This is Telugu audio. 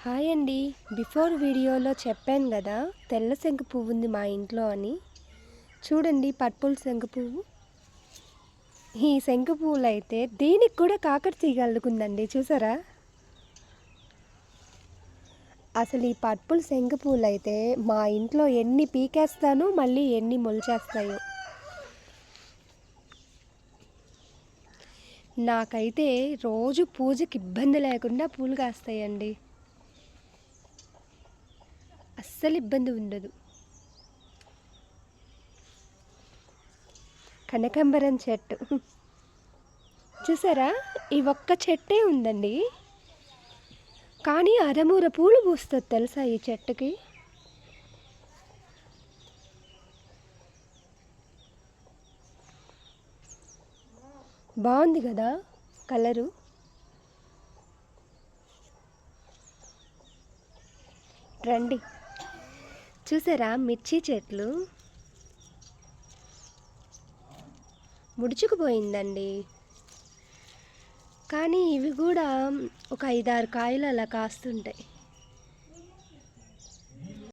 హాయ్ అండి. బిఫోర్ వీడియోలో చెప్పాను కదా, తెల్ల శంకు పువ్వు ఉంది మా ఇంట్లో అని. చూడండి, పర్పుల్ శంకు పువ్వు. ఈ శంకు పువ్వులు అయితే దీనికి కూడా కాకరతీగ అల్లుకుందండి, చూసారా? అసలు ఈ పర్పుల్ శంకు పువ్వులు అయితే మా ఇంట్లో ఎన్ని పీకేస్తానో మళ్ళీ ఎన్ని మొలిచేస్తాయో. నాకైతే రోజు పూజకి ఇబ్బంది లేకుండా పూలు కాస్తాయండి, అస్సలు ఇబ్బంది ఉండదు. కనకాంబరం చెట్టు చూసారా? ఈ ఒక్క చెట్టే ఉందండి, కానీ అరమూర పూలు పూస్తుంది తెలుసా ఈ చెట్టుకి. బాగుంది కదా కలరు. రండి, చూసారా మిర్చి చెట్లు ముడుచుకుపోయిందండి, కానీ ఇవి కూడా ఒక 5-6 కాయలు అలా కాస్తుంటాయి.